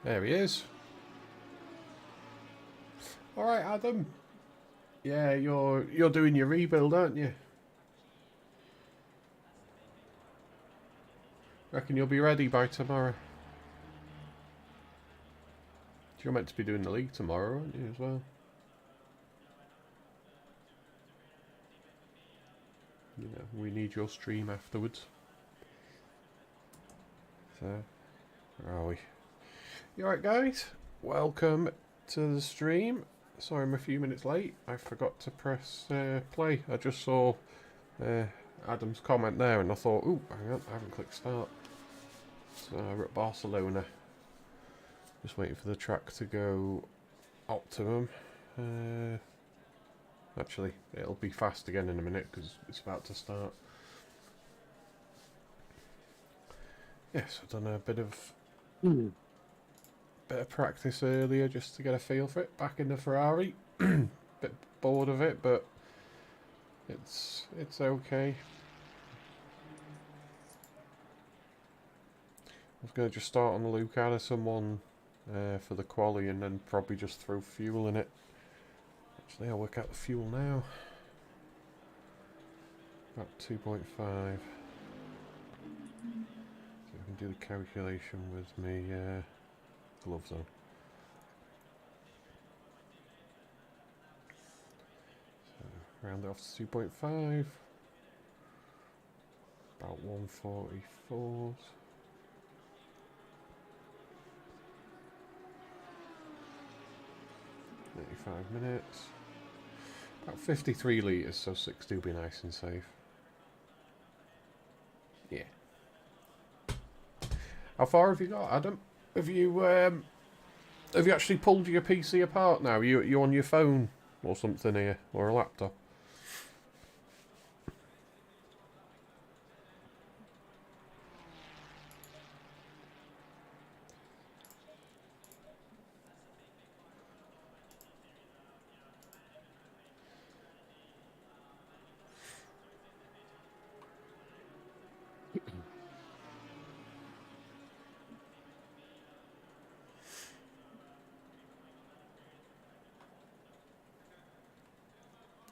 There he is. All right, Adam. Yeah, you're doing your rebuild, aren't you? Reckon you'll be ready by tomorrow. You're meant to be doing the league tomorrow, aren't you, as well? You know, we need your stream afterwards. So, where are we? You alright, guys? Welcome to the stream. Sorry I'm a few minutes late. I forgot to press play. I just saw Adam's comment there and I thought, ooh, hang on, I haven't clicked start. So we're at Barcelona. Just waiting for the track to go optimum. Actually, it'll be fast again in a minute because it's about to start. Yes, I've done a bit of practice earlier just to get a feel for it. Back in the Ferrari, bit bored of it, but it's okay. I was going to just start on the Luke Addison one for the quali and then probably just throw fuel in it. Actually, I'll work out the fuel now. About 2.5. So I can do the calculation with me gloves on. So round it off to 2.5. About 144. 95 minutes. About 53 litres, so 60 will be nice and safe. Yeah. How far have you got, Adam? Have you actually pulled your PC apart now? You on your phone or something here, or a laptop?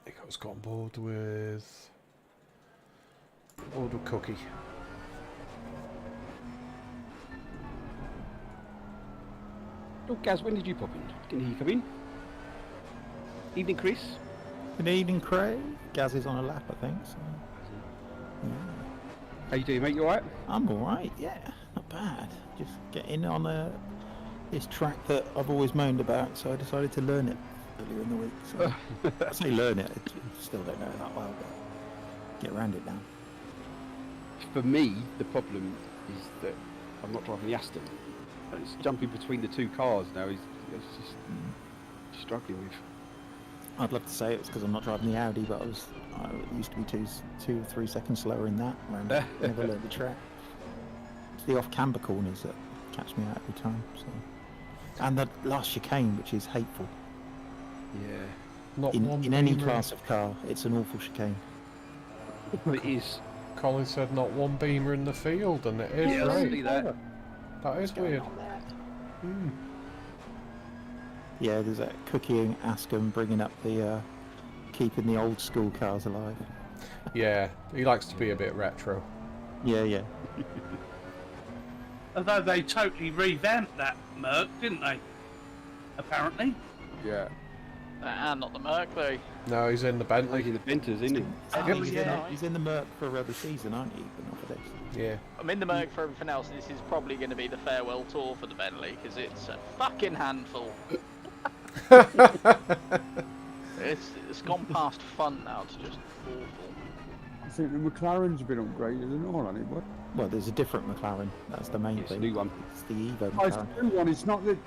Nico's got on board with Cookie. Oh, Gaz, when did you pop in? Didn't he come in? Evening, Chris. Good evening, Craig. Gaz is on a lap, I think. So. Yeah. How you doing, mate? You alright? I'm alright, yeah. Not bad. Just getting on this track that I've always moaned about, so I decided to learn it earlier in the week. So I say learn it, I still don't know it that well, but get around it now. For me, the problem is that I'm not driving the Aston. And it's jumping between the two cars now. It's just struggling with. I'd love to say it was because I'm not driving the Audi, but I used to be two or 3 seconds slower in that round. Never learned the track. It's the off-camber corners that catch me out every time. So. And the last chicane, which is hateful. Yeah. Not in any class of car, it's an awful chicane. It is. Colin said not one beamer in the field, and it is right. That is weird. Yeah, there's that Cookie and Askham bringing up the keeping the old school cars alive. Yeah, he likes to be a bit retro. Yeah. Although they totally revamped that Merc, didn't they? Apparently. Yeah. Not the Merc though. No, he's in the Bentley. He's in the Benters, isn't he? He's in the Merc for the season, aren't you? But not for this. Yeah. I'm in the Merc for everything else, and this is probably going to be the farewell tour for the Bentley because it's a fucking handful. It's gone past fun now to just awful. I think the McLaren's been upgraded and all on it, but Well, there's a different McLaren. That's the main It's a thing. new one. It's the Evo oh, it's McLaren. the new one.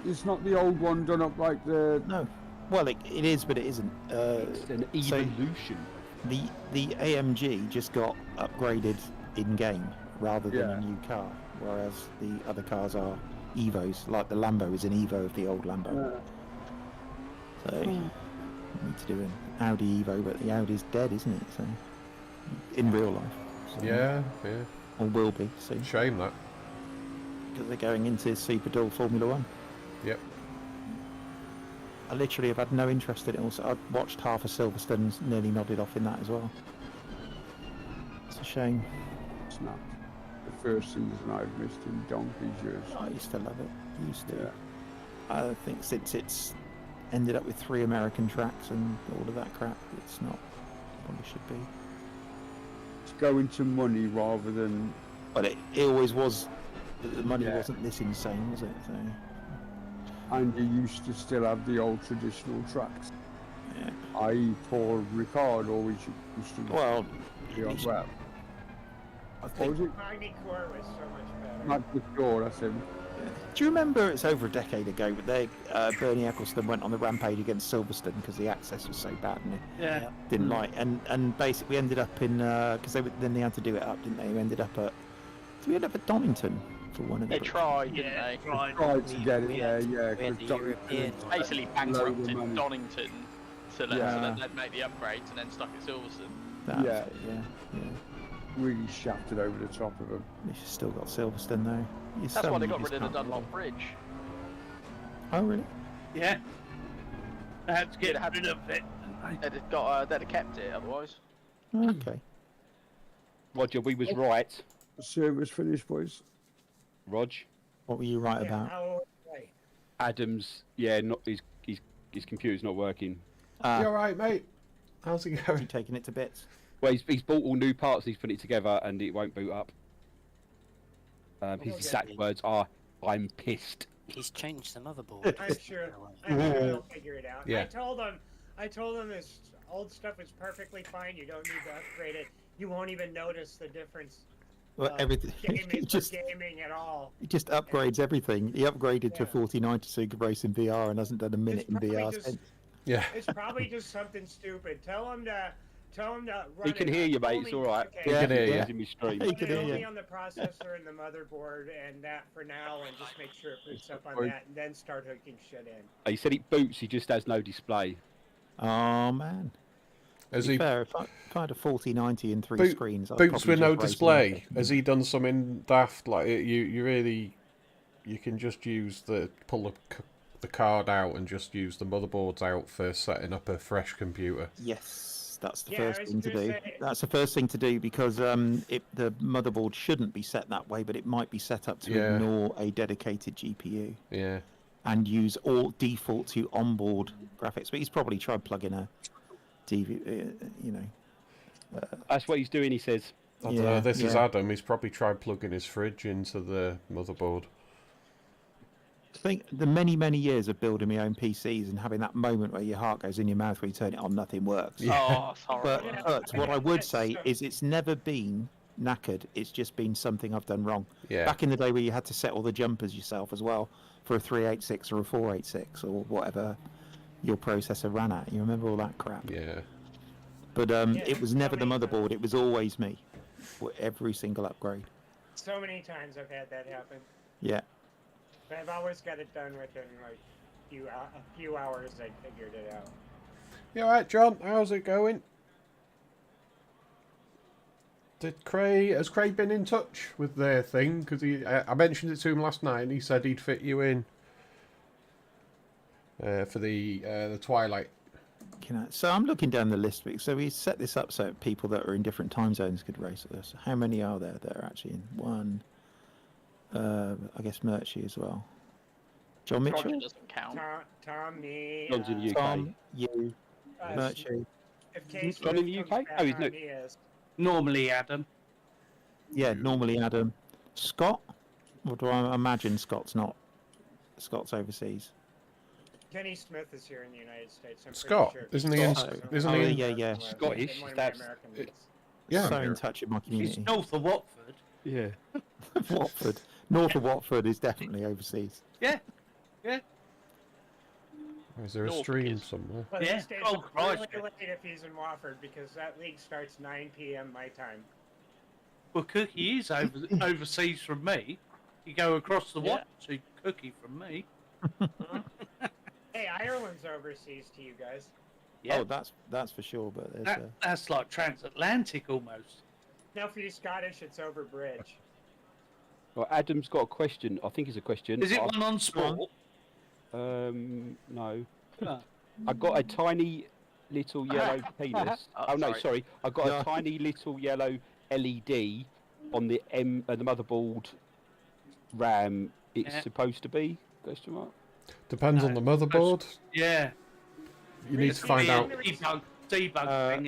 It's not the old one done up like the. No. Well, it is, but it isn't. It's an evolution. The AMG just got upgraded in game rather than Yeah. a new car, whereas the other cars are Evos. Like the Lambo is an Evo of the old Lambo. So we need to do an Audi Evo, but the Audi's dead, isn't it? So in real life. So, Yeah. or will be soon Shame that. because they're going into Super Dual Formula One. Yep. I literally have had no interest in it. Also, I've watched half of Silverstone's, nearly nodded off in that as well. It's a shame. It's not the first season I've missed in donkey's years. I used to love it. Used to. Yeah. I think since it's ended up with 3 American tracks and all of that crap, it's not. Probably should be. It's going to money rather than. But it always was. The money Yeah. wasn't this insane, was it? So, And you used to still have the old traditional tracks. yeah. I.e. Paul Ricard always used to. Well, Yeah, he's- well, I what think. was it? Magny-Cours was so much better. Not the door, that's him. Do you remember? It's over a decade ago, but Bernie Eccleston went on the rampage against Silverstone because the access was so bad and he Yeah. didn't like. And basically, we ended up in because then they had to do it up, didn't they? We ended up at. Did we end up at Donington for one of the? They tried, didn't Yeah, they? right. Tried to get it We there, had- yeah. we had 'cause the Donington- European Basically Load of bankrupted money. Donington so Yeah. they'd make the upgrades and then stuck at Silverstone. That Yeah. was it, yeah. Really shafted over the top of him. You've still got Silverstone though. That's why they got rid of the Dunlop Bridge. Oh really? Yeah. They had to get You'd have rid to- of it. didn't they? They'd have kept it otherwise. Okay. Roger, we was right. Service finished, boys. Rog, What were you right Yeah, about? how old was I? Adams, yeah, not his computer's not working. You You alright, mate? How's it going? taking it to bits? Well, he's bought all new parts. He's put it together, and it won't boot up. His exact words are, "I'm pissed." He's changed the motherboard. I'm sure they'll figure it out. Yeah. I told them this old stuff is perfectly fine. You don't need to upgrade it. You won't even notice the difference. Well, everything. Gaming, He just gaming at all. he just upgrades everything. He upgraded to Yeah. 4090 so he could race in VR and hasn't done a minute in probably VR. just- since. Yeah. It's probably just something stupid. Tell them to run He can it hear you, mate. only- It's all right. okay. He can hear you. He's in my stream. He Run can it hear only you. on the processor and the motherboard and that for now, and just make sure it boots up on Or- that, and then start hooking shit in. He said it boots. He just has no display. Oh man. Has To be he fair, if I had a 4090 and 3 Boot- screens, I'd boots probably with no just race display? in Has he done something daft like it? You really you can just use the card out and just use the motherboards out for setting up a fresh computer. Yes, that's the Yeah, first I was thing to gonna do. say- That's the first thing to do because the motherboard shouldn't be set that way, but it might be set up to Yeah. ignore a dedicated GPU Yeah. and use all default to onboard graphics. But he's probably tried plugging a TV, That's what he's doing. He says. I don't know. Yeah, This is yeah. Adam. He's probably tried plugging his fridge into the motherboard. I think the many years of building my own PCs and having that moment where your heart goes in your mouth when you turn it on, nothing works. Oh, it's horrible. But, Yeah. what I would say So- is it's never been knackered. It's just been something I've done wrong. Yeah. Back in the day where you had to set all the jumpers yourself as well for a 386 or a 486 or whatever your processor ran at. You remember all that crap? Yeah. But it was so never the many motherboard. It was always me for every single upgrade. So many times I've had that happen. Yeah. But I've always got it done within like a few hours. I figured it out. You alright, John? How's it going? Has Craig been in touch with their thing? Because I mentioned it to him last night, and he said he'd fit you in for the Twilight. So I'm looking down the list. So we set this up so people that are in different time zones could race with us. How many are there that are actually in? One. I guess Murchie as well. John Mitchell, Roger doesn't count. Tom, me, John's in the UK. Tom, you, uh, Murchie. if Case John in the comes UK? back Oh, he's on, not- he is. Normally, Adam. Yeah, normally Adam. Scott? Or do I imagine Scott's not? Scott's overseas. Kenny Smith is here in the United States. I'm pretty Scott, sure. isn't he in- Scott isn't he in- American yeah. Scottish, in one of that's- my American leagues. Yeah. So in touch with my He's community. north of Watford. Yeah. Watford. North of Watford is definitely overseas. Yeah. Yeah. Is there a North stream is. somewhere? But Yeah. he stays Oh, up Christ. really late if he's in Watford because that league starts 9 p.m. my time. Well, Cookie is overseas from me. You go across the Yeah. water to Cookie from me. Hey, Ireland's overseas to you guys. Yeah. Oh, that's for sure. But there's That's like transatlantic almost. Now for you Scottish, it's over bridge. Well, Adam's got a question. I think it's a question. Is it I- one on sport? No. Oh. I got a tiny little yellow penis. Oh, Oh no, sorry. sorry. I got No. a tiny little yellow LED on the the motherboard RAM. It's Yeah. supposed to be. Question mark. Depends on the motherboard. Yeah. You need It's to find the out. Debug thing. for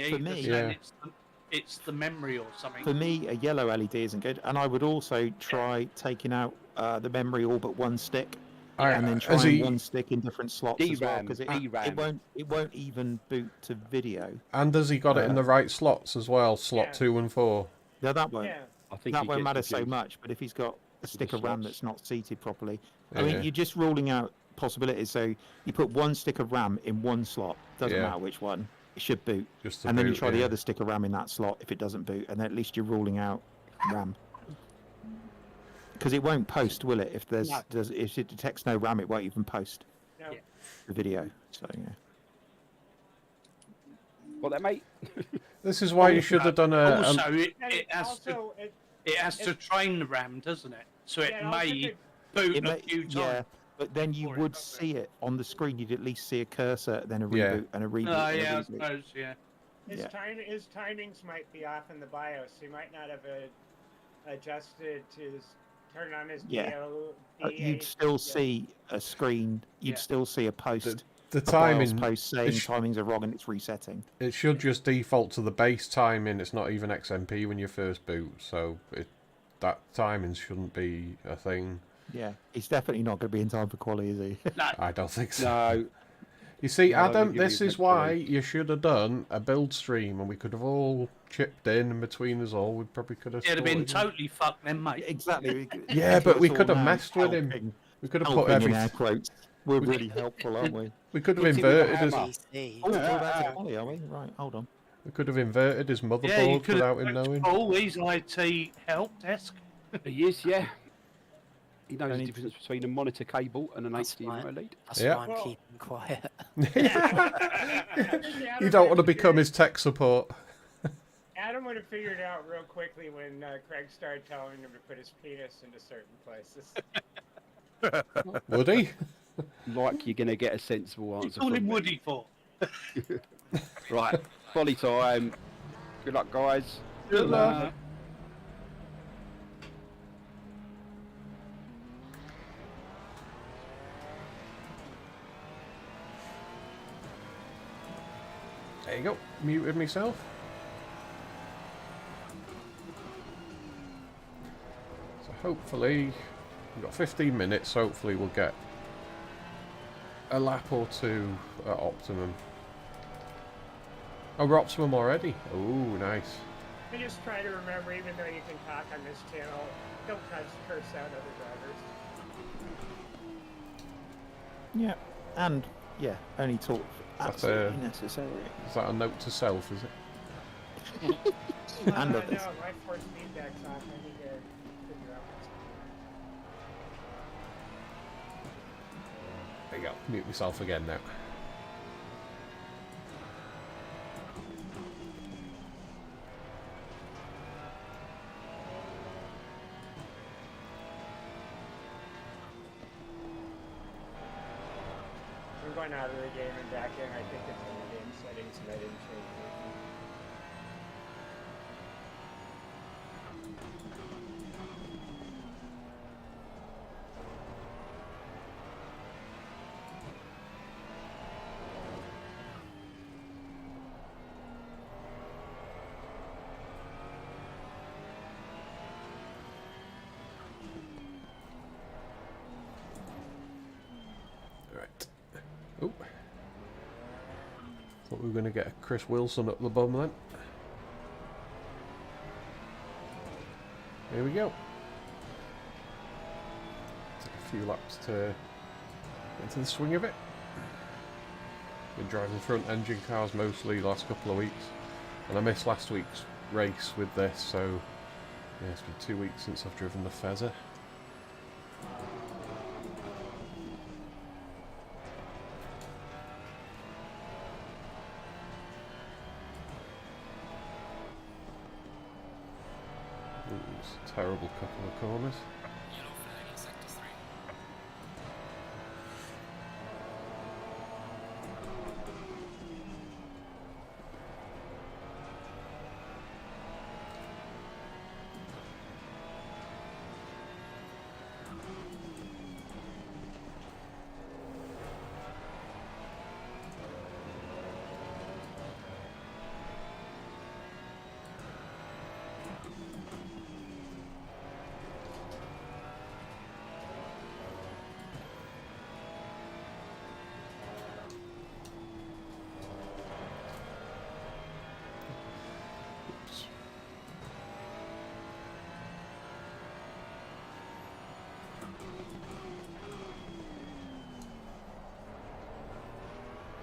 Either me- saying Yeah. it's the memory or something. For me, a yellow LED isn't good, and I would also try taking out the memory all but one stick, and then Has trying he, one stick in different slots as well, DRAM, because DRAM. it won't even boot to video. and has he got it in the right slots as well? Slot Yeah. 2 and 4. No, that won't. Yeah. I think That he won't gets matter so confused. much, but if he's got a stick of RAM slots. that's not seated properly, I Yeah. mean, you're just ruling out possibilities. So you put one stick of RAM in one slot, doesn't Yeah. matter which one, it should boot. Just the And then you boot, try the yeah. other stick of RAM in that slot if it doesn't boot, and then at least you're ruling out RAM. Because it won't post, will it? If if it detects no RAM, it won't even post No. Yeah. the video. So yeah. What that, mate? This is why you should have done a. Also, And it has to also, it has to train the RAM, doesn't it? So it yeah, it also may could- boot It a may- few times. yeah, but then you before it would does it. see it on the screen. You'd at least see a cursor, then a Yeah. reboot, and a reboot, Oh and yeah, I a reboot. suppose. Yeah. His, Yeah. his timings might be off in the BIOS. He might not have adjusted to turn on his Yeah. DA. You'd still see a screen. You'd Yeah. still see a post. The a BIOS timing. post saying it sh- timings are wrong and it's resetting. It should just default to the base timing. It's not even XMP when you first boot, so that timing shouldn't be a thing. Yeah, he's definitely not going to be in time for quali, is he? No. I don't think so. No. You see, No, Adam, you this give me is a why break. you should have done a build stream, and we could have all chipped in between us all. We probably could have. It'd have been sorted it. totally fucked then, mate. Exactly. Yeah, but we could have messed with him. Helping, We could have put helping in air everything. quotes. We're really helpful, aren't we? We could have Hit him with a inverted his. hammer. PC. Oh, we're about to quali, are we? Right, hold on. We could have inverted his Yeah, you motherboard could without have him knowing. always IT help desk. He is, yeah. He knows the Only- difference between a monitor cable and an That's HDMI fine. lead. That's Yeah. why I'm Well- keeping quiet. You don't want to become his tech support. Adam would have figured it out real quickly when Craig started telling him to put his penis into certain places. Would he? Like you're going to get a sensible What's answer all from him me. Woody for? Right, volley time. Good luck, guys. Good luck. There you go. Muted myself. So hopefully, we've got 15 minutes. Hopefully, we'll get a lap or two at optimum. Oh, we're optimum already. Oh, nice. I just try to remember, even though you can talk on this channel, don't curse out other drivers. Yeah, and yeah, only talk That's absolutely necessary. Is that a note to self? Is it? And No, others. my force feedback's off. I need to figure out what's There you go. Mute myself again now. I'm going out of the game and back in. I think it's in the game settings and I didn't change anything. Right. Oh. Thought we were going to get a Chris Wilson up the bum then. Here we go. Take a few laps to get into the swing of it. Been driving front engine cars mostly the last couple of weeks. And I missed last week's race with this, so yeah, it's been 2 weeks since I've driven the Fezzer. Ooh, it's a terrible couple of corners.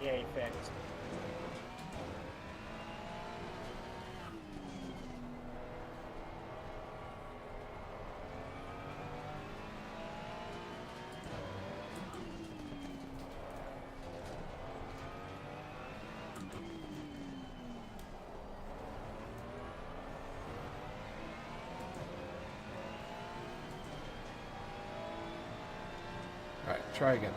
Yeah, he fixed. Right, try again.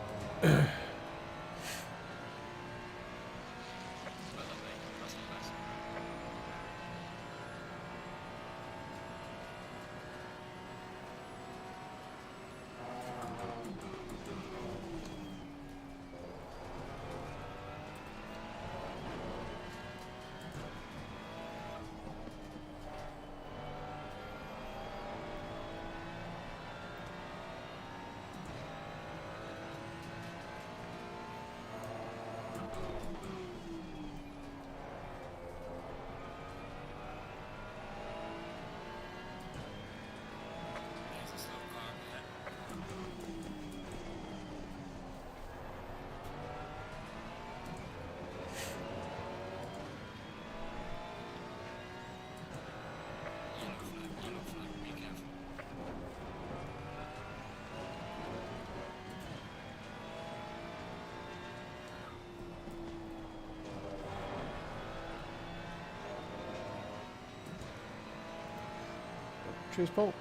Cheers, Paul.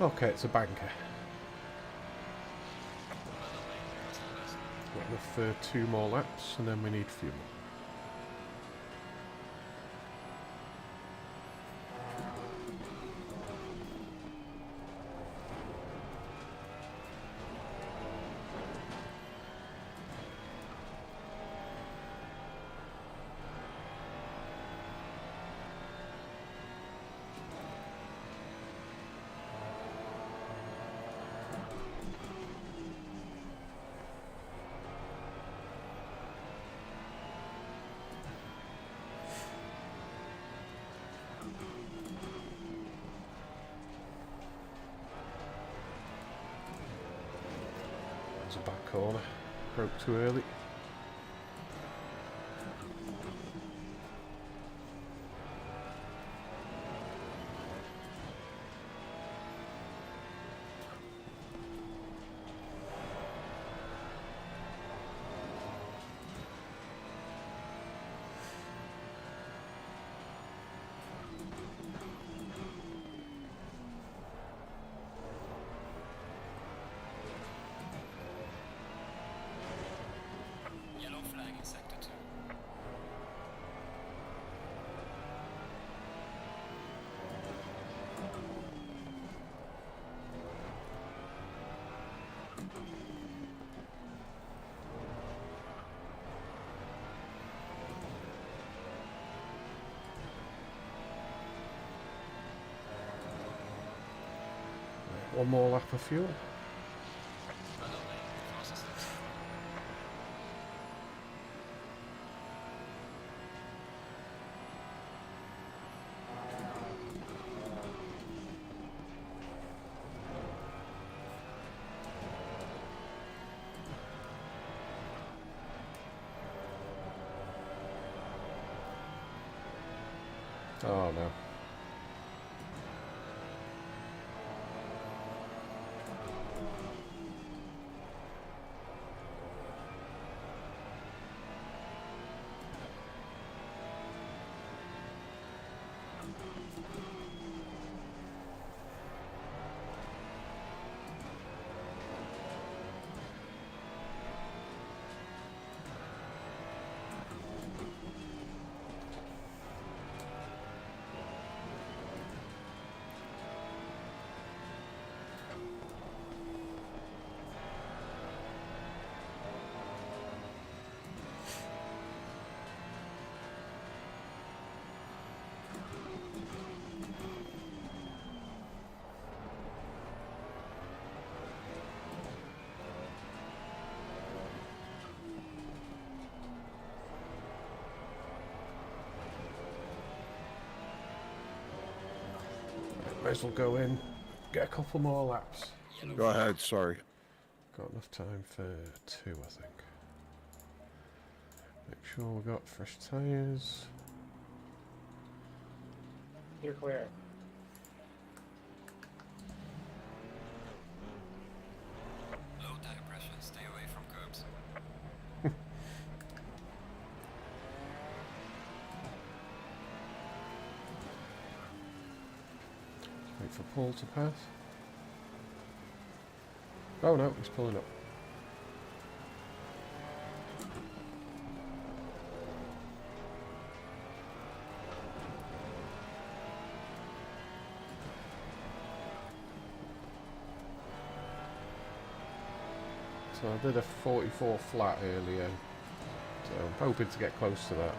Okay, it's a banker. Got enough for 2 more laps, and then we need fuel. There's a back corner. Broke too early. Yellow flag in sector 2. One more lap of fuel. Oh no. May as well go in, get a couple more laps. Go ahead, sorry. Got enough time for 2, I think. Make sure we got fresh tyres. You're clear. Low tire pressure, stay away from curbs. Wait for Paul to pass. Oh no, he's pulling up. So I did a 44 flat earlier, so I'm hoping to get close to that.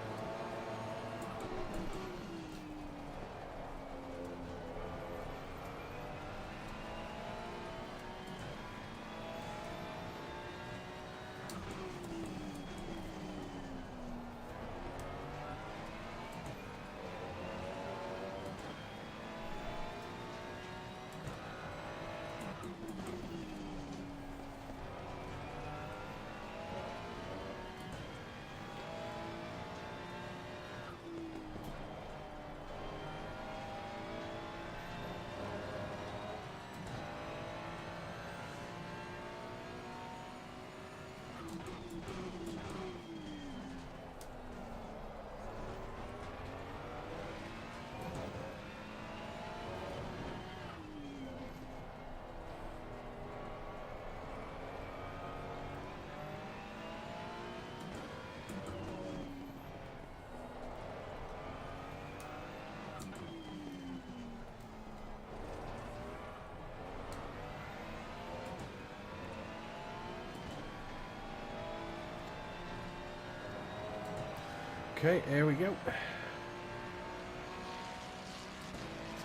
Okay, here we go.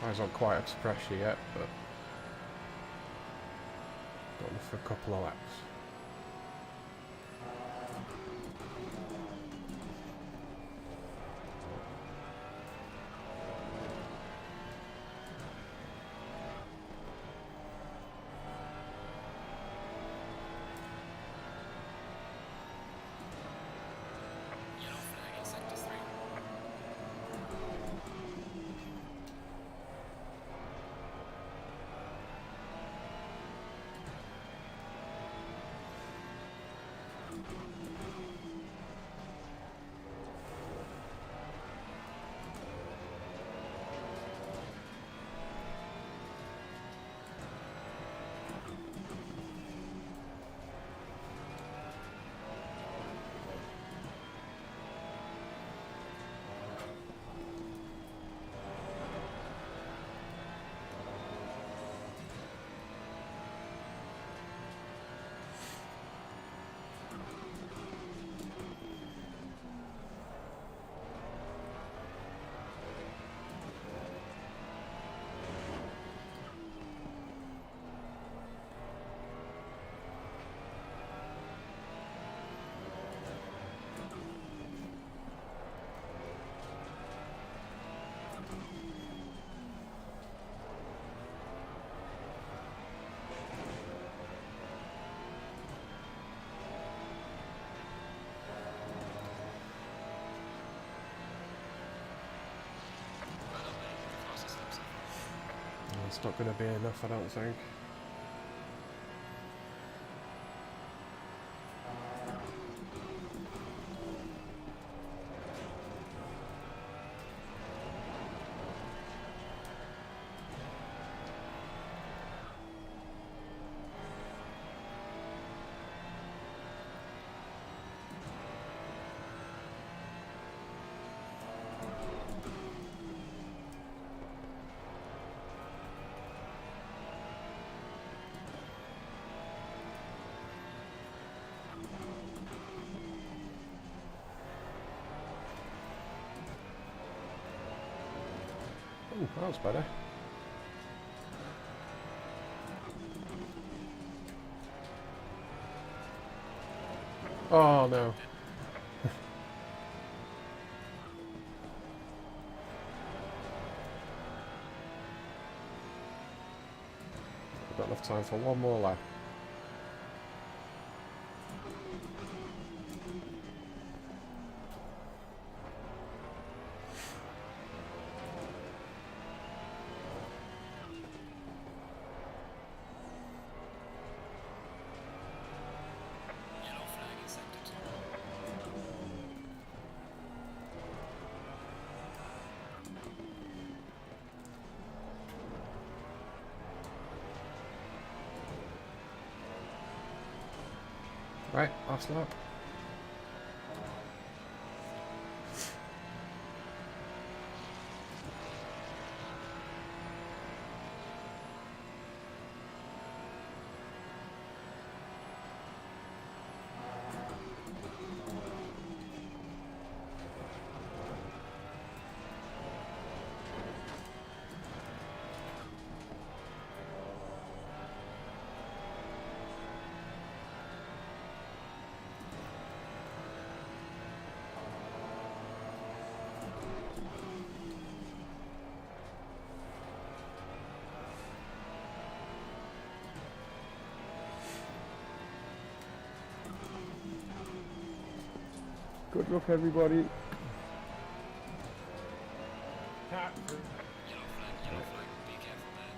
Tyres aren't quite up to pressure yet, but got enough for a couple of laps. Yellow flag in sector 3. It's not going to be enough, I don't think. Oh, that was better. Oh no. enough time for one more lap. Yellow flag in sector 2. Right, last lap. Good luck, everybody. Top group. Yellow flag, be careful there.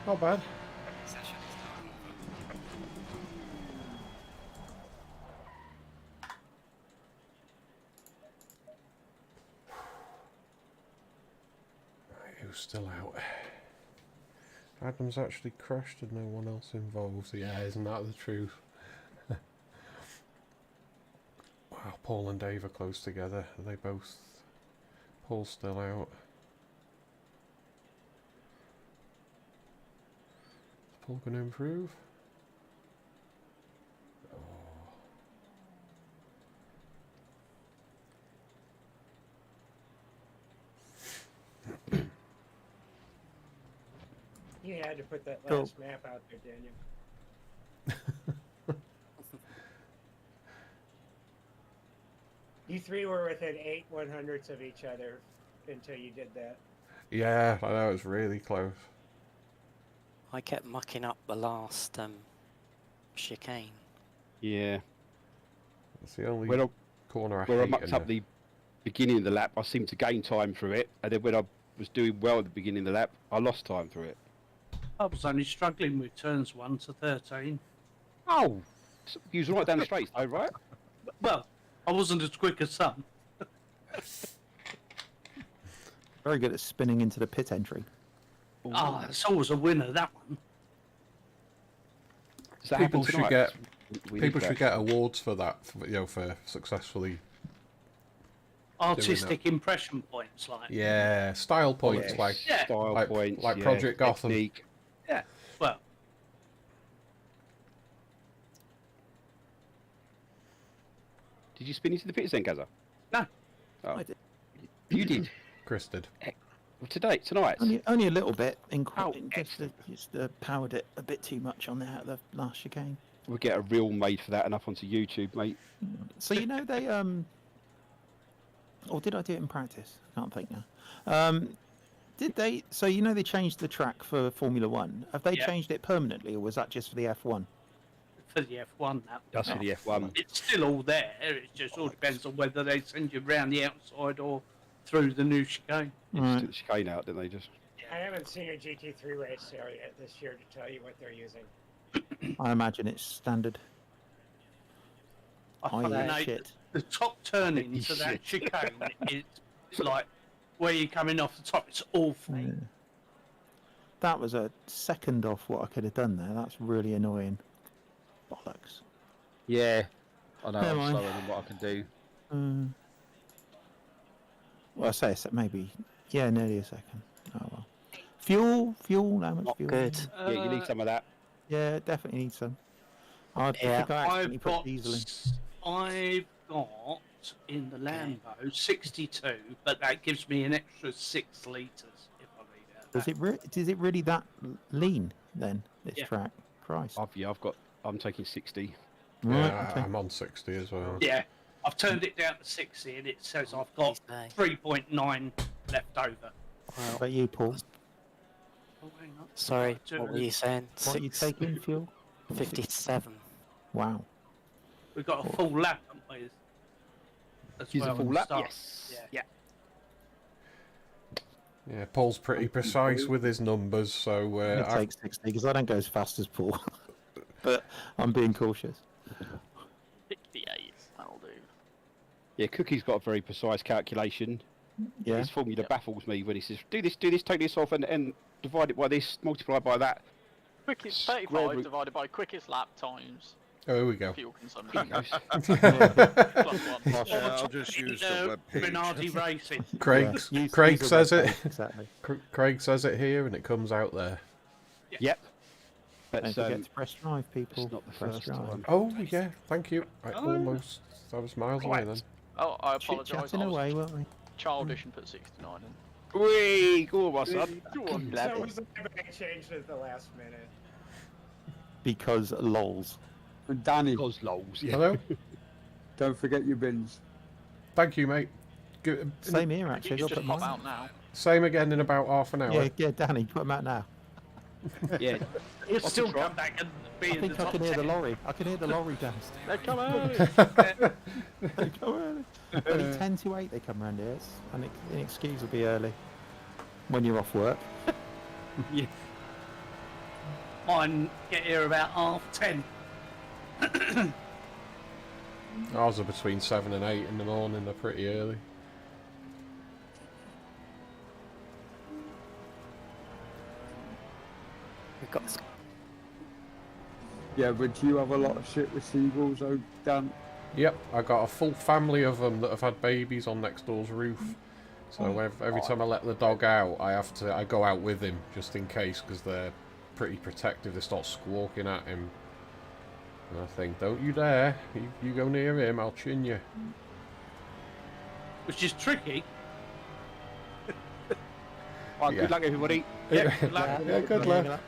Not bad. Session is now over. Right, who's still out? Adam's actually crashed and no one else involved. Yeah, isn't that the truth? Wow, Paul and Dave are close together. Are they both... Paul's still out. Is Paul going to improve? You had to put that Cool. last map out there, Daniel. You three were within 8/100ths of each other until you did that. Yeah, I know, it's really close. I kept mucking up the last chicane. Yeah. It's the only When I, corner I where I hate. mucked in up the beginning of the lap, I seemed to gain time through it, and then when I was doing well at the beginning of the lap, I lost time through it. I was only struggling with turns 1 to 13. Oh, you was right down the straight, though, right? Well, I wasn't as quick as some. Very good at spinning into the pit entry. Oh, that's always a winner, that one. Does that People happen should tonight? get We people need should that. get awards for that, for, you know, for successfully. Artistic impression points, like. Yeah, style points Yes, like Yeah. style like- points, like yeah, Project Gotham. technique. Yeah, well, Did you spin into the pits then, Gaza? no. Oh, I did. you did. Chris did. Well, tonight. Only a little bit. Oh, Just powered it a bit too much on the last chicane. We'll get a reel made for that and up onto YouTube, mate. So you know they or did I do it in practice? I can't think now. Did they? So you know they changed the track for Formula One. Have they Yeah. changed it permanently, or was that just for the F1? For the F1, that. That's for the F1. It's still all there. It just all depends on whether they send you round the outside or through the new chicane. They just took the chicane out, didn't they? Just. I haven't seen a GT3 race there yet this year to tell you what they're using. I imagine it's standard. I Oh, fucking yeah, hate shit. the top turn into that chicane is like where you're coming off the top. It's awful. Yeah. That was a second off what I could have done there. That's really annoying. Bollocks. Yeah, I know. Never I'm mind. slower than what I can do. Well, I say maybe, yeah, nearly a second. Oh well. Fuel, how much Not fuel? good. Yeah, you need some of that. Yeah, definitely need some. I Yeah. think I accidentally I've put got diesel in. I've got in the Lambo 62, but that gives me an extra 6 litres if I leave it. Is it really that lean then? This Yeah. track, Christ. I'm taking 60. Right, Yeah, okay. I'm on 60 as well. Yeah, I've turned it down to 60 and it says I've got 3.9 left over. How about you, Paul? Oh, hang on. Sorry, what were you saying? What are you taking, fuel? 57. Wow. We've got a full lap, haven't we? As Use a well full at the lap? start. Yes. Yeah. Yeah, Paul's pretty precise with his numbers, so I'm going to take 60 because I don't go as fast as Paul. But I'm being cautious. 68, that'll do. Yeah, Cookie's got a very precise calculation. Yeah. His formula baffles me when he says, do this, take this off, and divide it by this, multiply by that. Quickest Square 35 root. divided by quickest lap times oh, here we go. fuel consumption. Plus one. I'll just use the web page. Minardi Racing. Craig Use a says web it. page, exactly. Craig says it here, and it comes out there. Yep. Don't That's, forget to press drive, people. it's not the Press first drive. time. Oh yeah, thank you. I was miles away then. Oh, I apologise. I Chit-chatting was away, weren't we? childish and put 69 in. Whee! Go on, my son. So was the I changed at the last minute. Because lols. And Danny, Cos lols. Yeah. Hello. don't forget your bins. Thank you, mate. Good. Same here, You actually. can I'll just put pop mine. out now. Same again in about half an hour. Yeah, Danny, put them out now. Yeah. He'll still come back and be I in the think I top can hear the 10. lorry. I can hear the lorry downstairs. They come early. They come early. Only 10 to 8 they come round here. It's inexcusably early. When you're off work. Yeah. Mine get here about 10:30. Ours are between 7 and 8 in the morning. They're pretty early. We've got Yeah, but do you have a lot of shit with seagulls, though, Dan? Yep, I got a full family of them that have had babies on next door's roof. So every time I let the dog out, I go out with him just in case, because they're pretty protective. They start squawking at him, and I think, don't you dare! You go near him, I'll chin you. Which is tricky. Right, Yeah. good luck, everybody. Yeah, good luck. Yeah, good luck.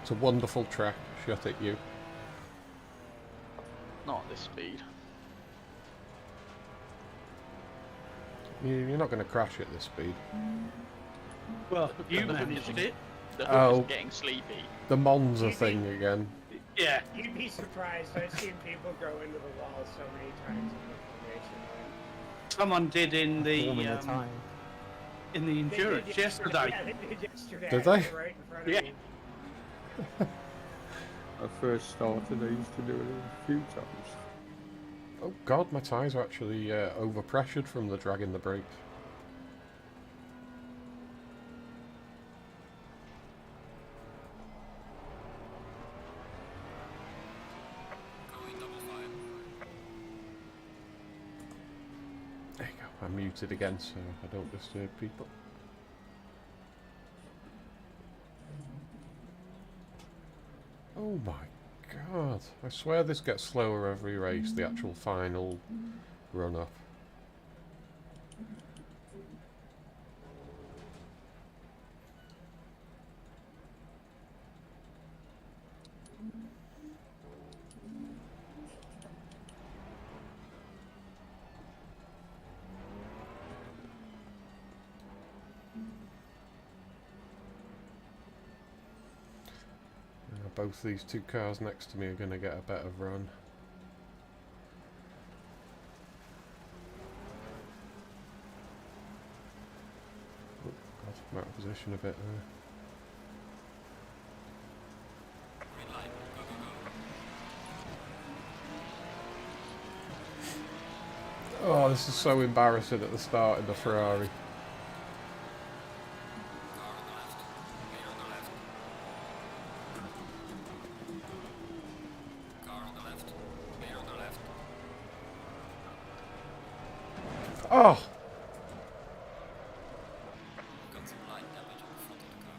It's a wonderful track. Shut it, you. Not at this speed. You're not going to crash at this speed. Well, you The hood managed isn't- it. The hood Oh. is getting sleepy. The Monza thing again. Yeah. You'd be surprised. I've seen people go into the wall so many times in the formation line. Someone did in Warming the the tyre. in the They did endurance yesterday. Yeah, they did yesterday. Did they? Right in front of Yeah. me. I first started, I used to do it a few times. Oh god, my tyres are actually overpressured from the dragging the brakes. Going double fine. There you go. I'm muted again so I don't disturb people. Oh my god. I swear this gets slower every race, the actual final run up. both these two cars next to me are going to get a better run. Oh, God, I'm out of position a bit there. Green light. Go, go, go. Oh, this is so embarrassing at the start in the Ferrari. Car on the left. Clear on the left. Car on the left. Clear on the left. Oh! Got some light damage on the front of the car.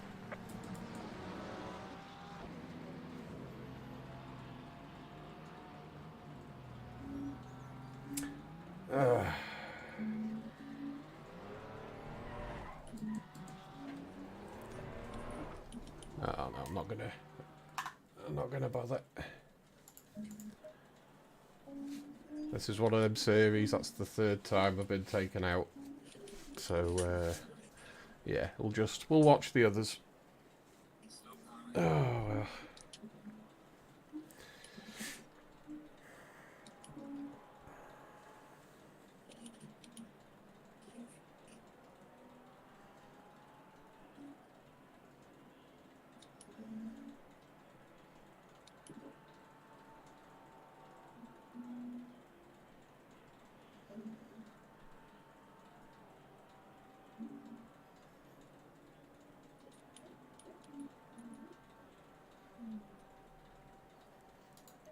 No, I'm not gonna bother. This is one of them series. That's the third time I've been taken out. So yeah, we'll watch the others. Oh well.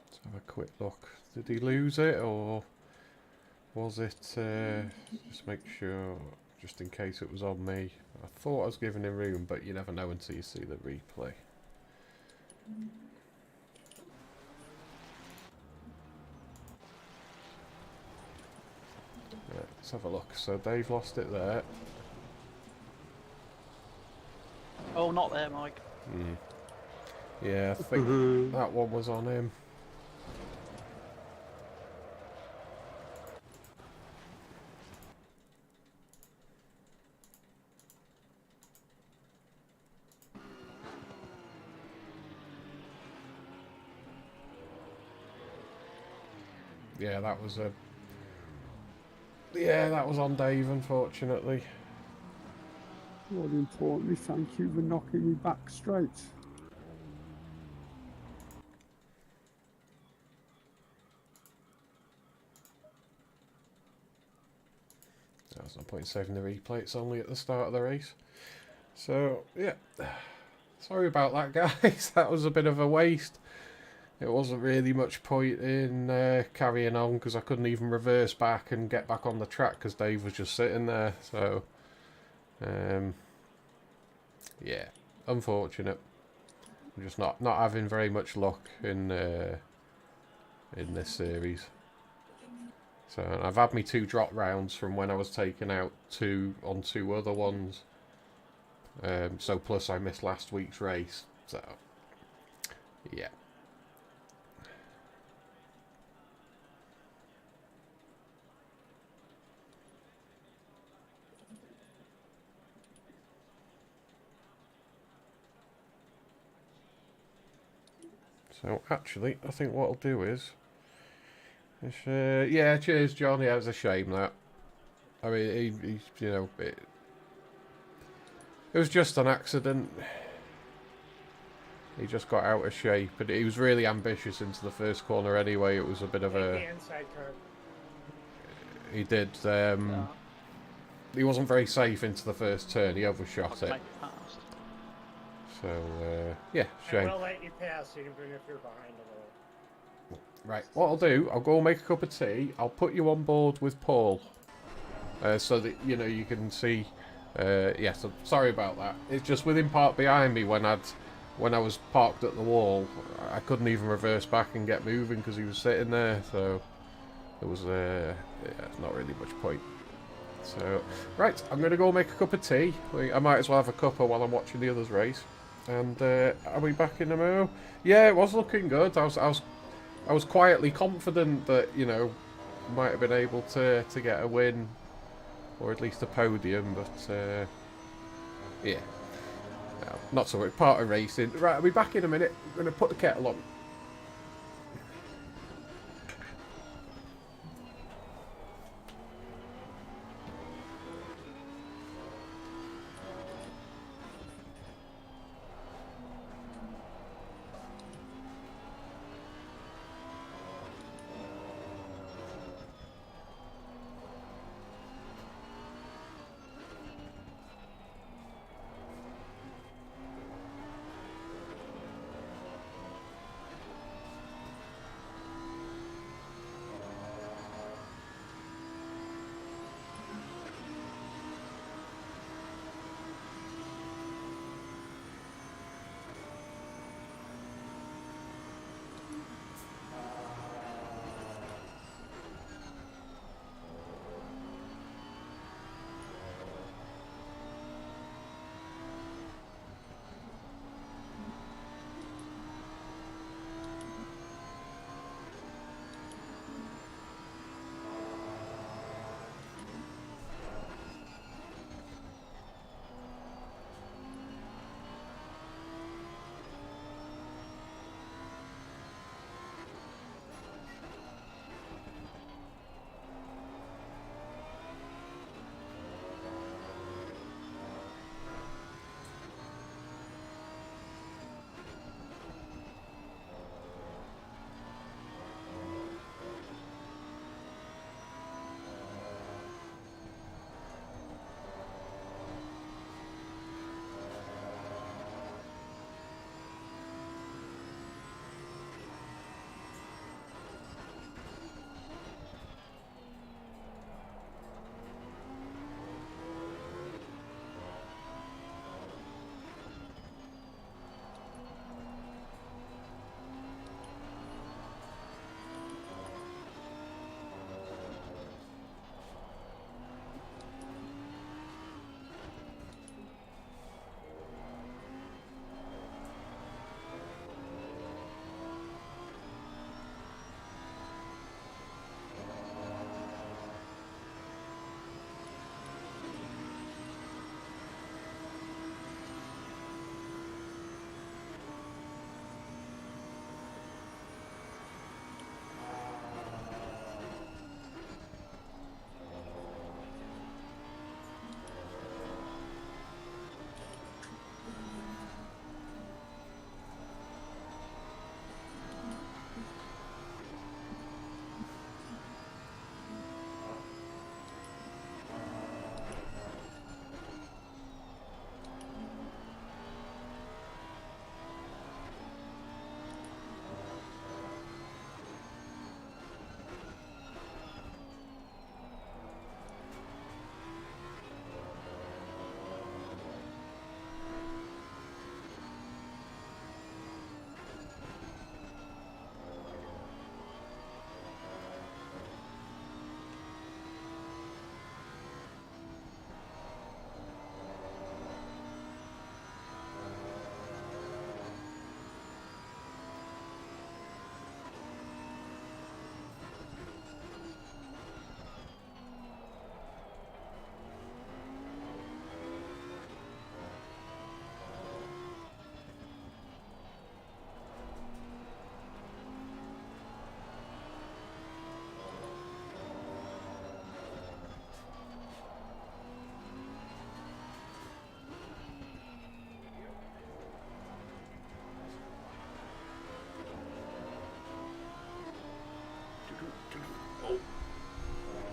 Let's have a quick look. Did he lose it, or was it? Just make sure, just in case it was on me. I thought I was giving him room, but you never know until you see the replay. Right, let's have a look. So Dave lost it there. Oh, not there, Mike. Yeah, I think that one was on him. Yeah, that was a... Yeah, that was on Dave, unfortunately. More importantly, thank you for knocking me back straight. There's no point in saving the replay, it's only at the start of the race. So, yeah. Sorry about that, guys. That was a bit of a waste. It wasn't really much point in carrying on, because I couldn't even reverse back and get back on the track because Dave was just sitting there. So, yeah, unfortunate. I'm just not having very much luck in this series. So I've had me 2 drop rounds from when I was taken out on 2 other ones. So plus I missed last week's race. So yeah. So actually, I think what I'll do is yeah, cheers, John. Yeah, it was a shame that. I mean, he you know, it was just an accident. He just got out of shape, and he was really ambitious into the first corner anyway. It was a bit of a... The inside curve. He did. He wasn't very safe into the first turn. He overshot it. So, yeah, shame. I will let you pass even if you're behind a little. Right, what I'll do, I'll go make a cup of tea. I'll put you on board with Paul. So that, you know, you can see... yeah, so sorry about that. It's just with him parked behind me when I was parked at the wall, I couldn't even reverse back and get moving because he was sitting there, so there was yeah, not really much point. So, right, I'm going to go make a cup of tea. I might as well have a cuppa while I'm watching the others race. And are we back in the mo? Yeah, it was looking good. I was quietly confident that, you know, might have been able to get a win or at least a podium, but yeah. No, not so much. Part of racing. Right, I'll be back in a minute. I'm going to put the kettle on.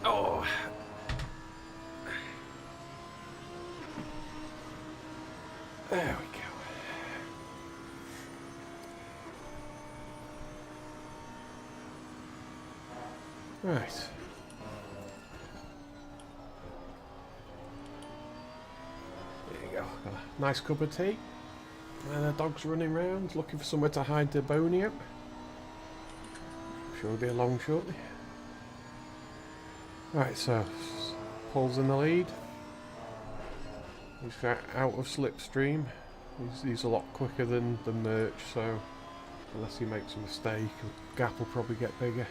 Oh. There we go. Right. There you go. Got a nice cup of tea. And the dog's running around looking for somewhere to hide the bony up. Sure will be along shortly. Right, so Paul's in the lead. He's got out of slipstream. He's a lot quicker than Merch, so unless he makes a mistake, the gap will probably get bigger.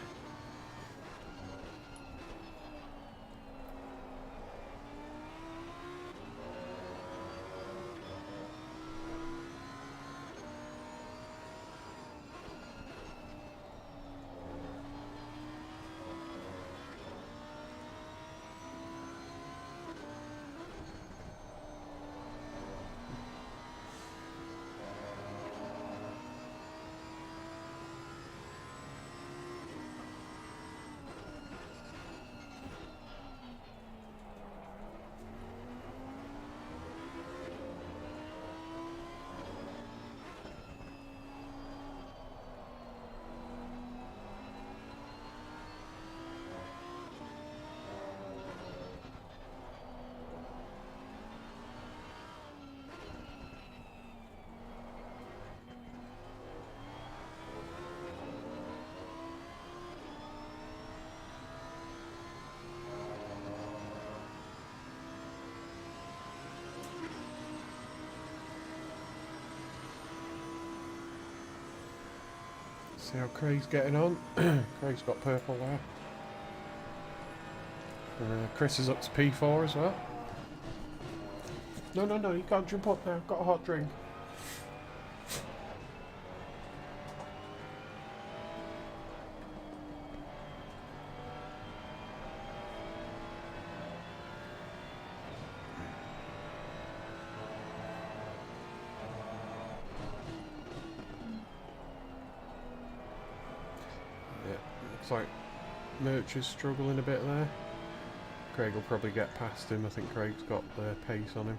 See how Craig's getting on. Craig's got purple there. Chris is up to P4 as well. No, no, no, you can't jump up now. Got a hot drink. Yeah, looks like Merch is struggling a bit there. Craig will probably get past him. I think Craig's got the pace on him.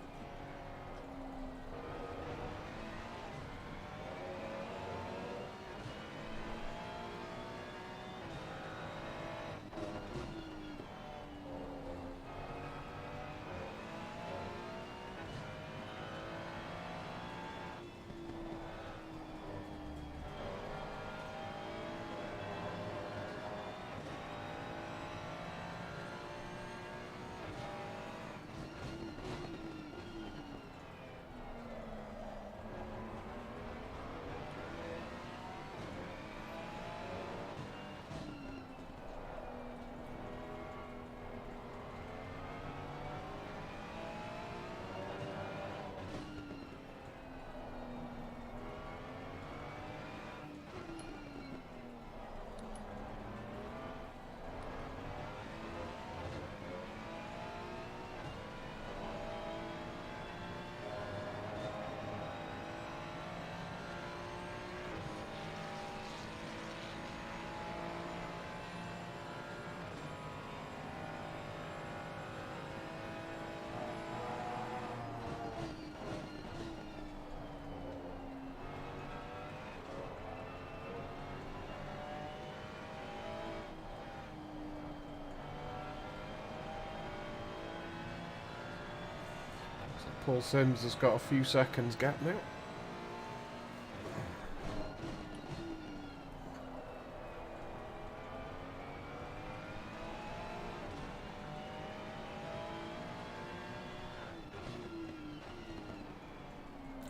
Paul Sims has got a few seconds gap now.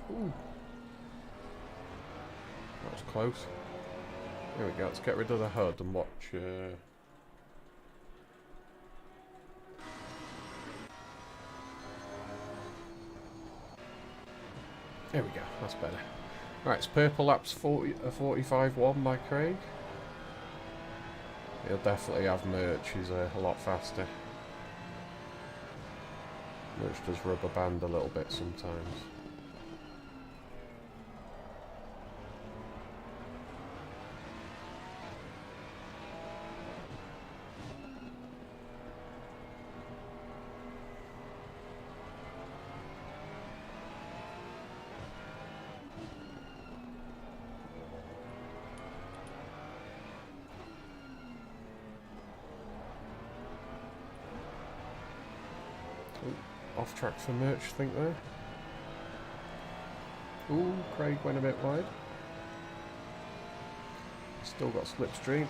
Ooh. That was close. There we go, let's get rid of the HUD and watch... There we go, that's better. Right, it's purple laps 45-1 by Craig. He'll definitely have Merch, he's a lot faster. Merch does rubber band a little bit sometimes. Off track for Merch, I think there. Ooh, Craig went a bit wide. Still got slipstream.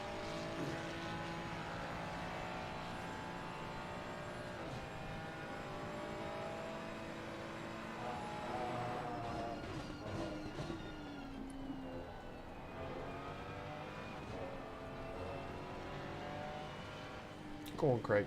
Go on, Craig.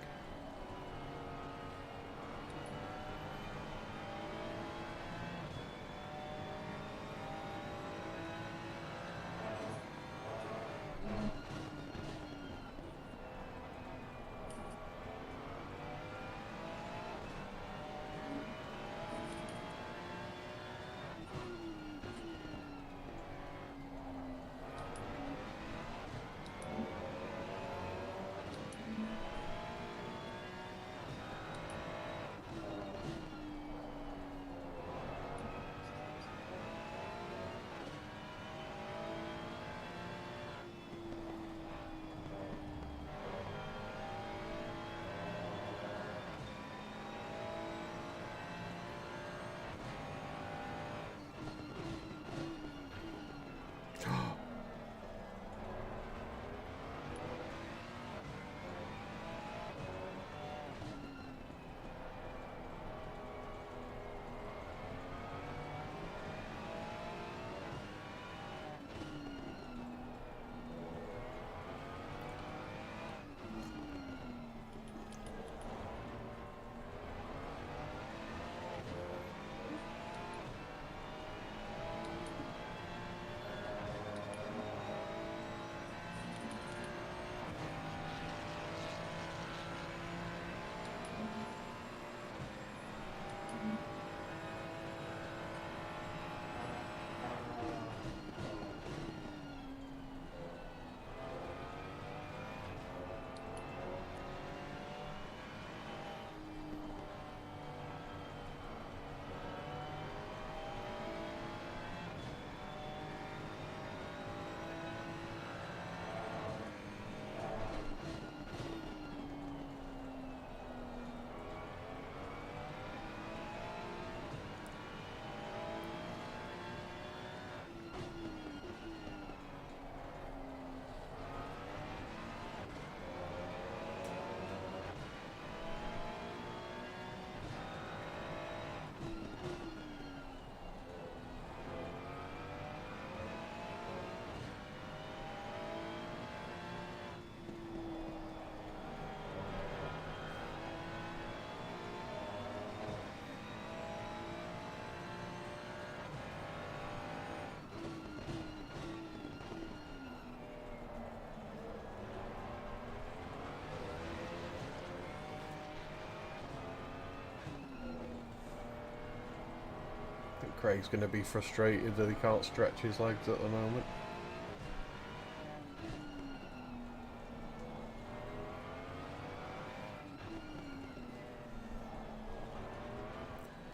think Craig's going to be frustrated that he can't stretch his legs at the moment.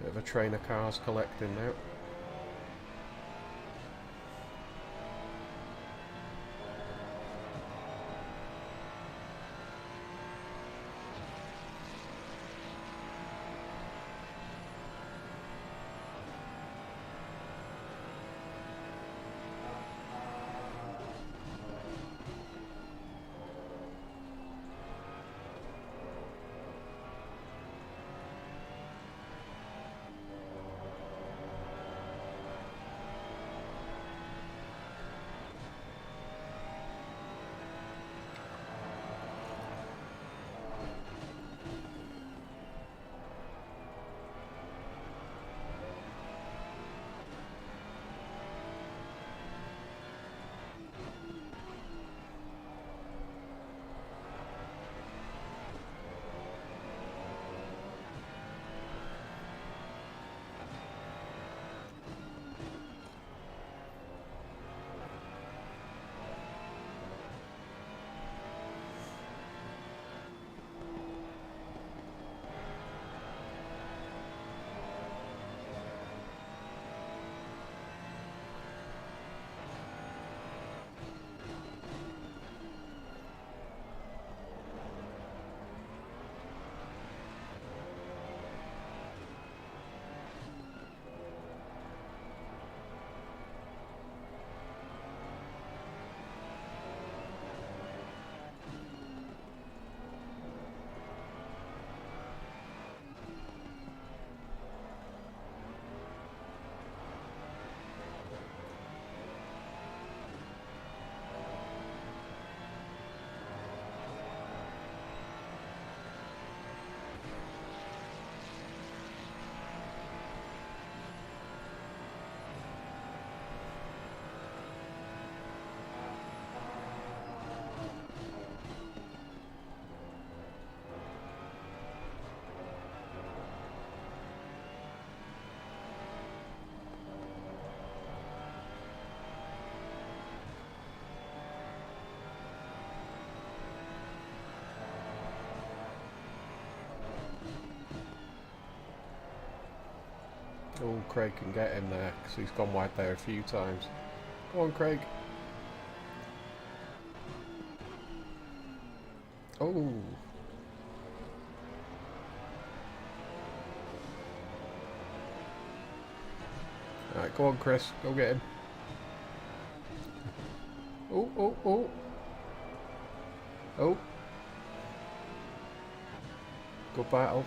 Bit of a train of cars collecting now. Oh, Craig can get him there because he's gone wide there a few times. Go on, Craig. Oh. Alright, go on, Chris. Go get him. Oh, oh, oh. Oh. Good battle.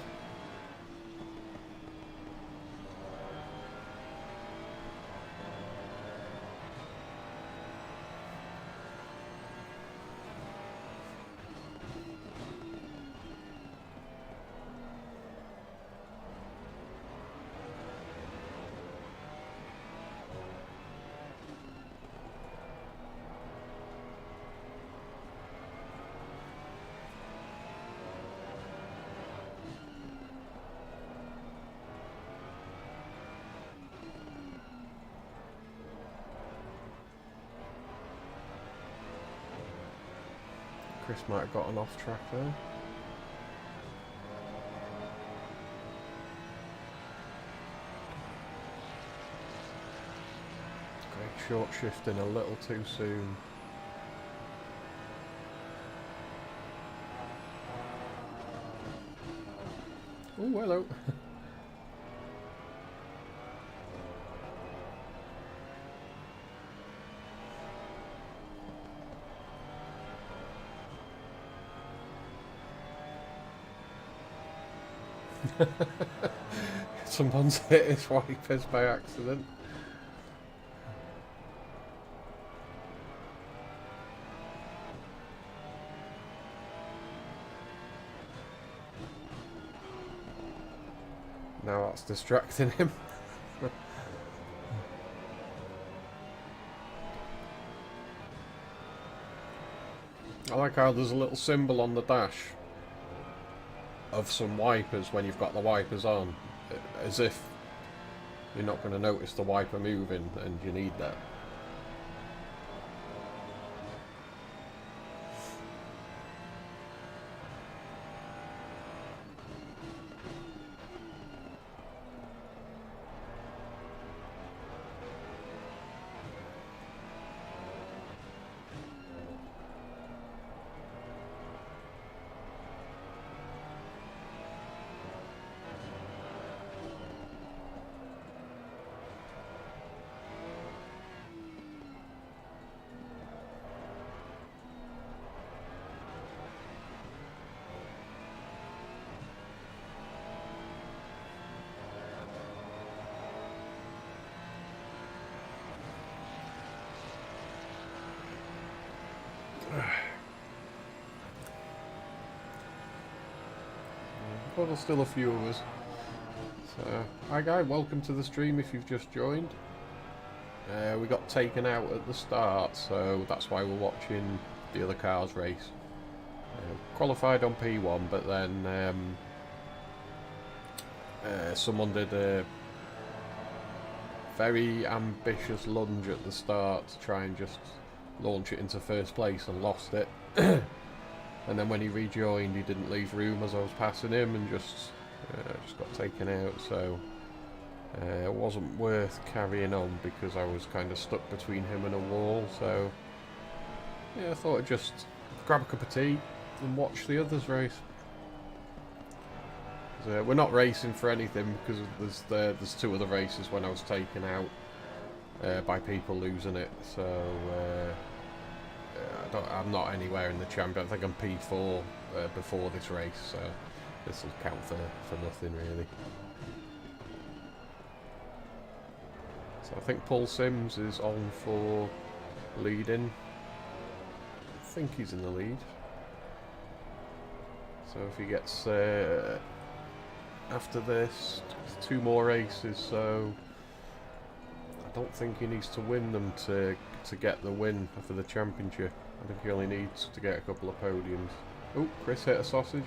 Chris might have gotten off track there. Great short shifting a little too soon. Oh, hello. Someone's hit his wipers by accident. Now that's distracting him. I like how there's a little symbol on the dash of some wipers when you've got the wipers on, as if you're not going to notice the wiper moving, and you need that. Well, there's still a few of us. So, hi guy, welcome to the stream if you've just joined. We got taken out at the start, so that's why we're watching the other cars race. Qualified on P1, but then someone did a very ambitious lunge at the start to try and just launch it into first place and lost it. And then when he rejoined, he didn't leave room as I was passing him and just got taken out. So it wasn't worth carrying on because I was kind of stuck between him and a wall. So yeah, I thought I'd just grab a cup of tea and watch the others race. We're not racing for anything because there's two other races when I was taken out by people losing it. So I'm not anywhere in the champion. I think I'm P4 before this race, so this will count for nothing really. So I think Paul Sims is on for leading. I think he's in the lead. So if he gets after this, 2 more races, so I don't think he needs to win them to get the win for the championship. I think he only needs to get a couple of podiums. Oh, Chris hit a sausage.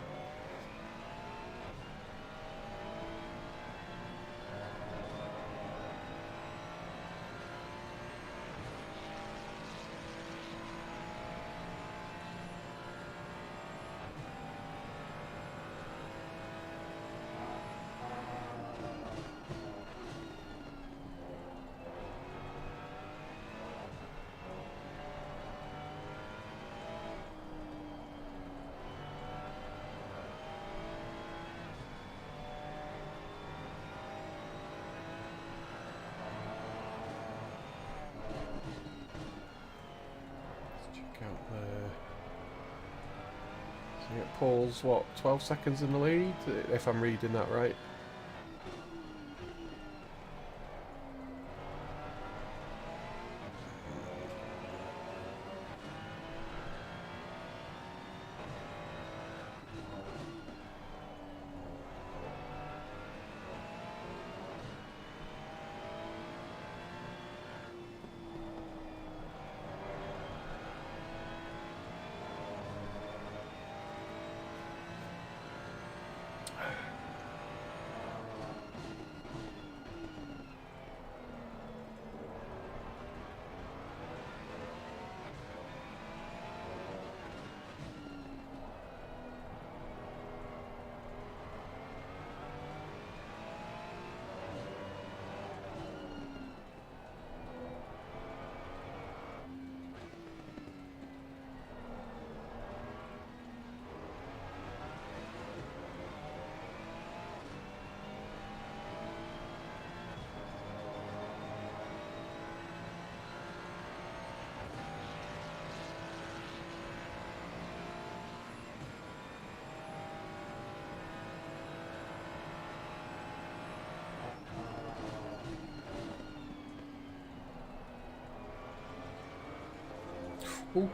So yeah, Paul's what, 12 seconds in the lead, if I'm reading that right. Ooh.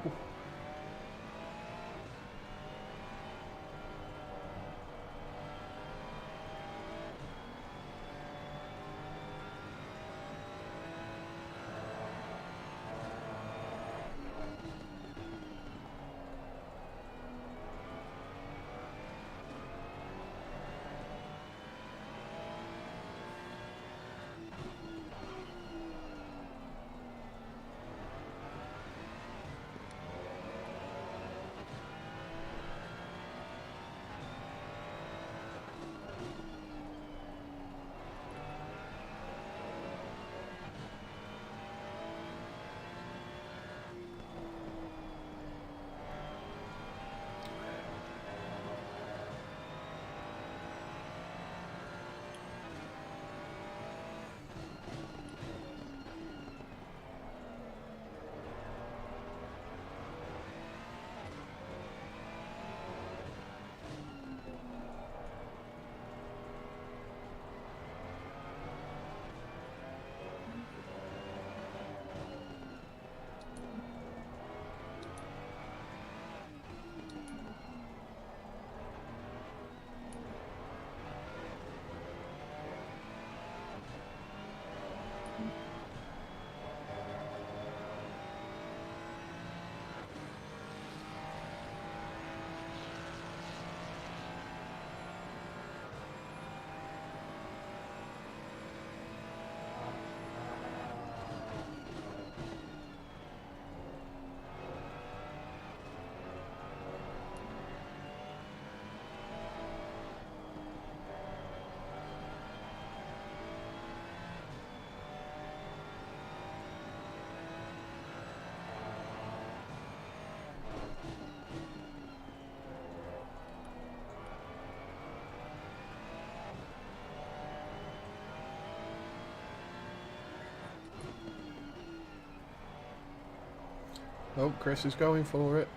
Oh, Chris is going for it.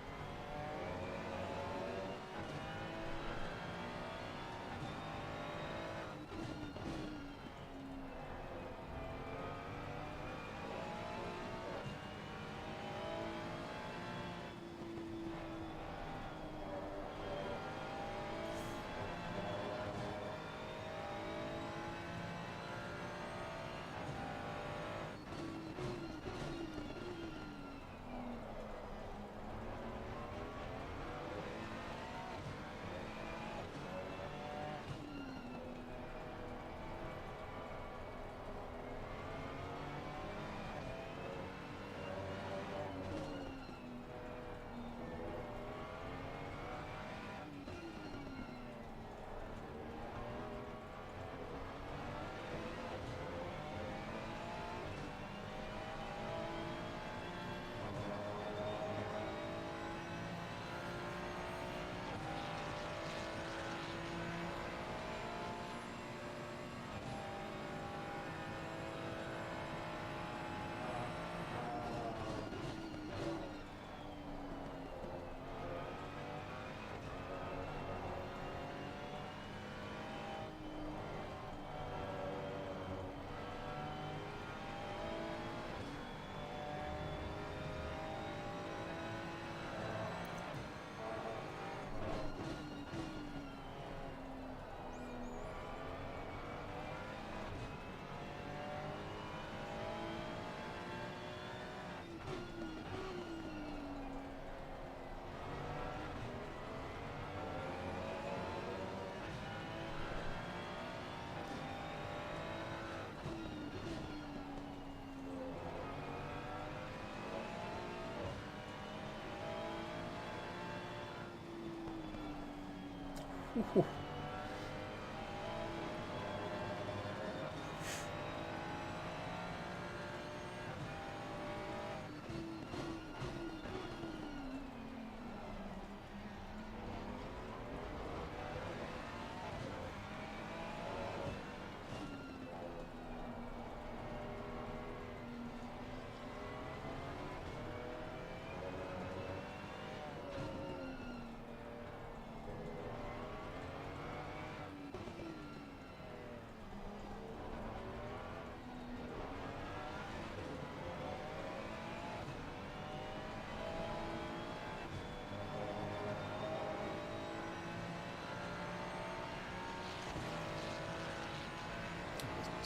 Ooh.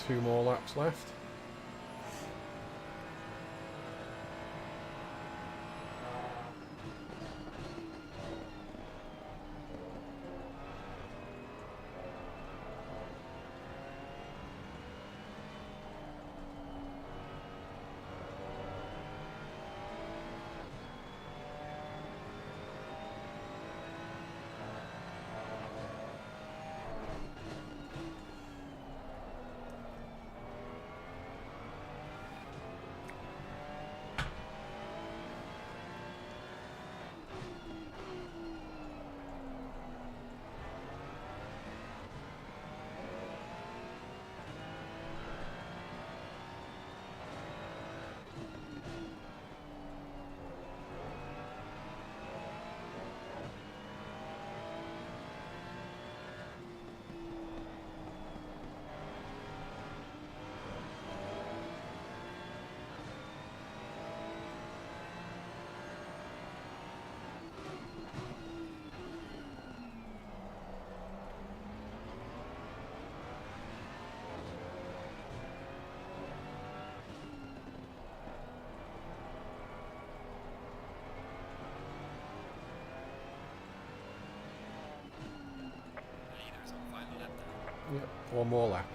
Two more laps left. Leaders on final lap then. Yep, one more lap.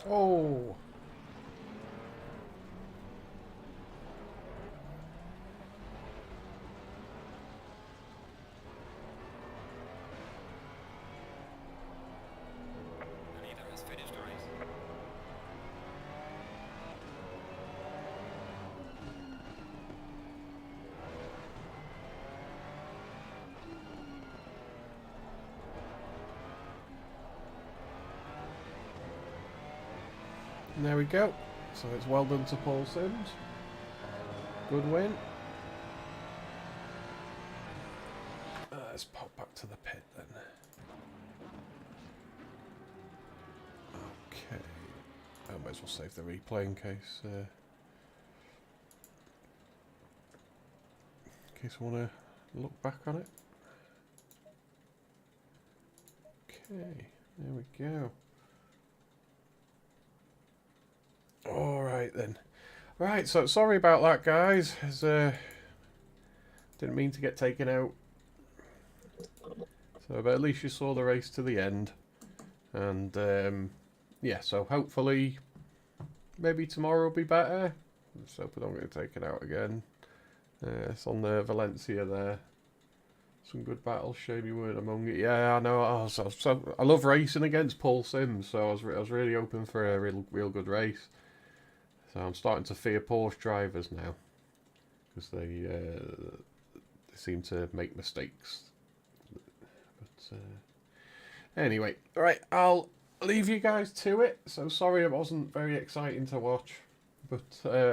Oh. The leader has finished the race. And there we go. So it's well done to Paul Sims. Good win. Let's pop back to the pit then. Okay. I might as well save the replay in case I want to look back on it. Okay, there we go. Alright then. Right, so sorry about that, guys. Didn't mean to get taken out. So, but at least you saw the race to the end. And, yeah, so hopefully, maybe tomorrow will be better. Let's hope I don't get taken out again. It's on the Valencia there. Some good battles. Shame you weren't among it. Yeah, I know. I love racing against Paul Sims, so I was really hoping for a real good race. So I'm starting to fear Porsche drivers now, because they seem to make mistakes. But anyway, right, I'll leave you guys to it. So sorry it wasn't very exciting to watch, but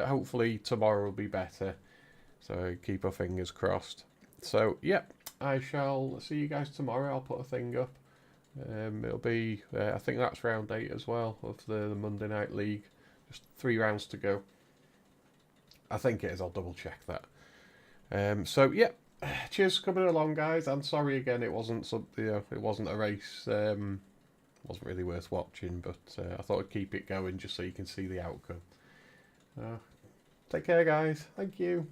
hopefully tomorrow will be better. So keep our fingers crossed. So yeah, I shall see you guys tomorrow. I'll put a thing up. It'll be, I think that's round 8 as well of the Monday Night League. Just 3 rounds to go. I think it is. I'll double check that. So yeah, cheers for coming along, guys. I'm sorry again. It wasn't it wasn't a race. Wasn't really worth watching, but I thought I'd keep it going just so you can see the outcome. Take care, guys. Thank you.